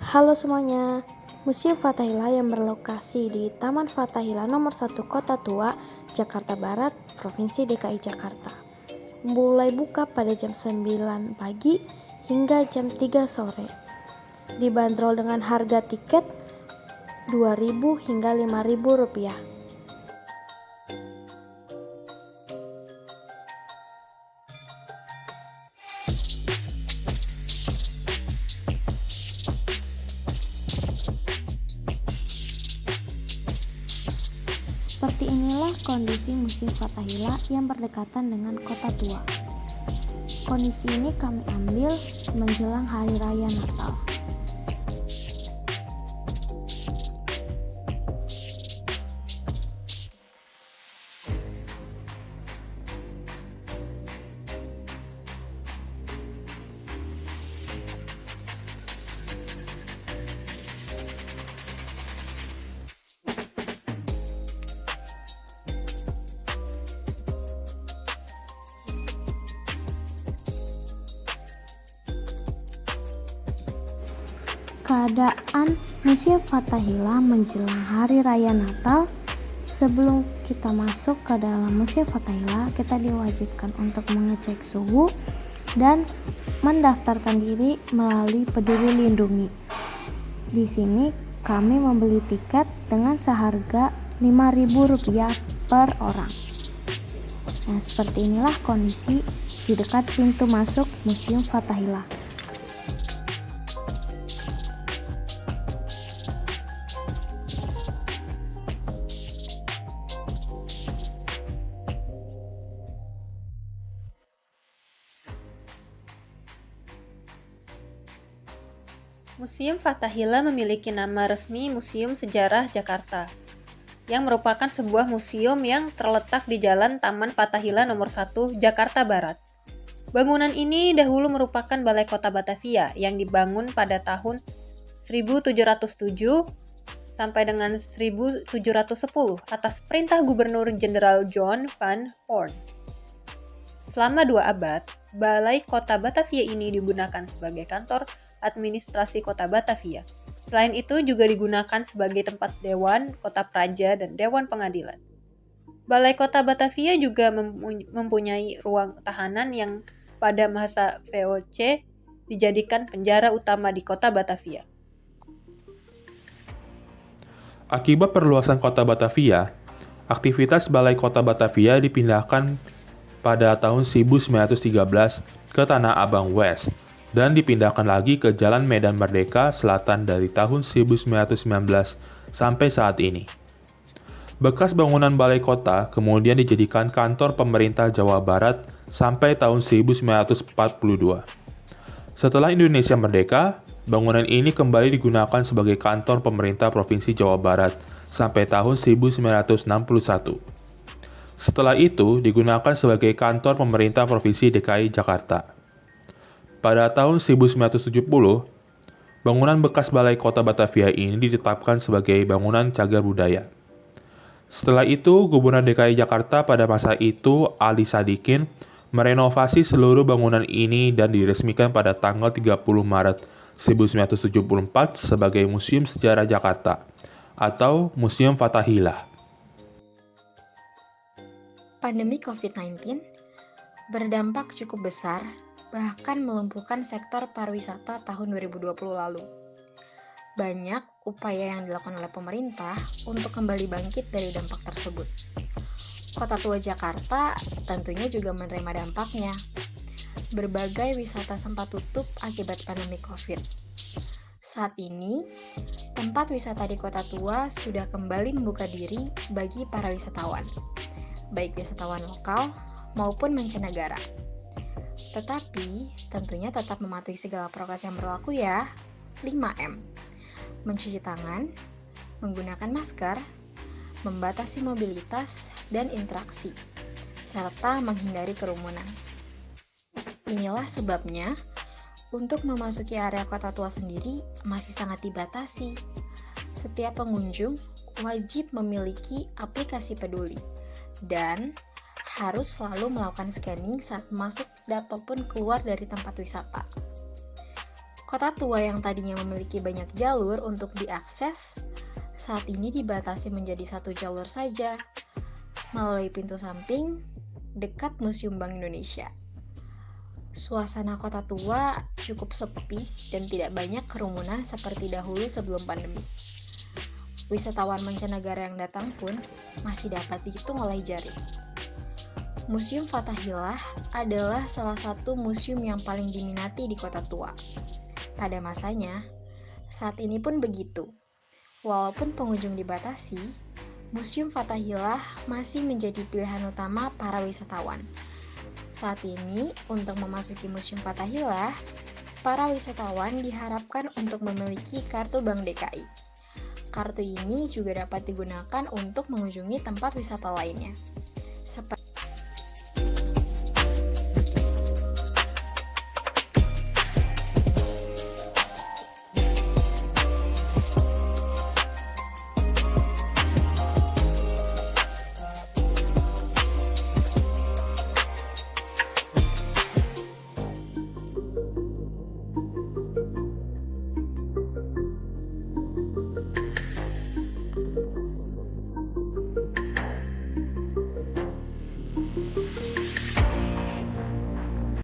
Halo semuanya, Museum Fathahillah yang berlokasi di Taman Fathahillah nomor 1 Kota Tua, Jakarta Barat, Provinsi DKI Jakarta. Mulai buka pada jam 9 pagi hingga jam 3 sore. Dibanderol dengan harga tiket Rp2.000 hingga Rp5.000. Seperti inilah kondisi Museum Fathahillah yang berdekatan dengan Kota Tua. Kondisi ini kami ambil menjelang Hari Raya Natal. Keadaan Museum Fathahillah menjelang Hari Raya Natal. Sebelum kita masuk ke dalam Museum Fathahillah, kita diwajibkan untuk mengecek suhu dan mendaftarkan diri melalui Peduli Lindungi. Di sini kami membeli tiket dengan seharga Rp5.000 per orang. Nah, seperti inilah kondisi di dekat pintu masuk Museum Fathahillah. Museum Fathahillah memiliki nama resmi Museum Sejarah Jakarta, yang merupakan sebuah museum yang terletak di Jalan Taman Fathahillah nomor 1, Jakarta Barat. Bangunan ini dahulu merupakan Balai Kota Batavia yang dibangun pada tahun 1707 sampai dengan 1710 atas perintah Gubernur Jenderal John Van Horn. Selama 2 abad, Balai Kota Batavia ini digunakan sebagai kantor administrasi Kota Batavia. Selain itu juga digunakan sebagai tempat Dewan Kota Praja dan Dewan Pengadilan. Balai Kota Batavia juga mempunyai ruang tahanan yang pada masa VOC dijadikan penjara utama di Kota Batavia. Akibat perluasan Kota Batavia, aktivitas Balai Kota Batavia dipindahkan pada tahun 1913 ke Tanah Abang West dan dipindahkan lagi ke Jalan Medan Merdeka Selatan dari tahun 1919 sampai saat ini. Bekas bangunan Balai Kota kemudian dijadikan kantor pemerintah Jawa Barat sampai tahun 1942. Setelah Indonesia merdeka, bangunan ini kembali digunakan sebagai kantor pemerintah Provinsi Jawa Barat sampai tahun 1961. Setelah itu digunakan sebagai kantor pemerintah Provinsi DKI Jakarta. Pada tahun 1970, bangunan bekas Balai Kota Batavia ini ditetapkan sebagai bangunan cagar budaya. Setelah itu, Gubernur DKI Jakarta pada masa itu, Ali Sadikin, merenovasi seluruh bangunan ini dan diresmikan pada tanggal 30 Maret 1974 sebagai Museum Sejarah Jakarta atau Museum Fathahillah. Pandemi COVID-19 berdampak cukup besar, bahkan melumpuhkan sektor pariwisata tahun 2020 lalu. Banyak upaya yang dilakukan oleh pemerintah untuk kembali bangkit dari dampak tersebut. Kota Tua Jakarta tentunya juga menerima dampaknya. Berbagai wisata sempat tutup akibat pandemi COVID. Saat ini, tempat wisata di Kota Tua sudah kembali membuka diri bagi para wisatawan, baik wisatawan lokal maupun mancanegara. Tetapi, tentunya tetap mematuhi segala prokes yang berlaku ya. 5M. Mencuci tangan, menggunakan masker, membatasi mobilitas dan interaksi, serta menghindari kerumunan. Inilah sebabnya, untuk memasuki area Kota Tua sendiri masih sangat dibatasi. Setiap pengunjung wajib memiliki aplikasi Peduli dan harus selalu melakukan scanning saat masuk ataupun keluar dari tempat wisata. Kota tua yang tadinya memiliki banyak jalur untuk diakses, saat ini dibatasi menjadi satu jalur saja, melalui pintu samping dekat Museum Bank Indonesia. Suasana kota tua cukup sepi dan tidak banyak kerumunan seperti dahulu sebelum pandemi. Wisatawan mancanegara yang datang pun masih dapat dihitung oleh jari. Museum Fathahillah adalah salah satu museum yang paling diminati di kota tua. Pada masanya, saat ini pun begitu. Walaupun pengunjung dibatasi, Museum Fathahillah masih menjadi pilihan utama para wisatawan. Saat ini, untuk memasuki Museum Fathahillah, para wisatawan diharapkan untuk memiliki kartu Bank DKI. Kartu ini juga dapat digunakan untuk mengunjungi tempat wisata lainnya, seperti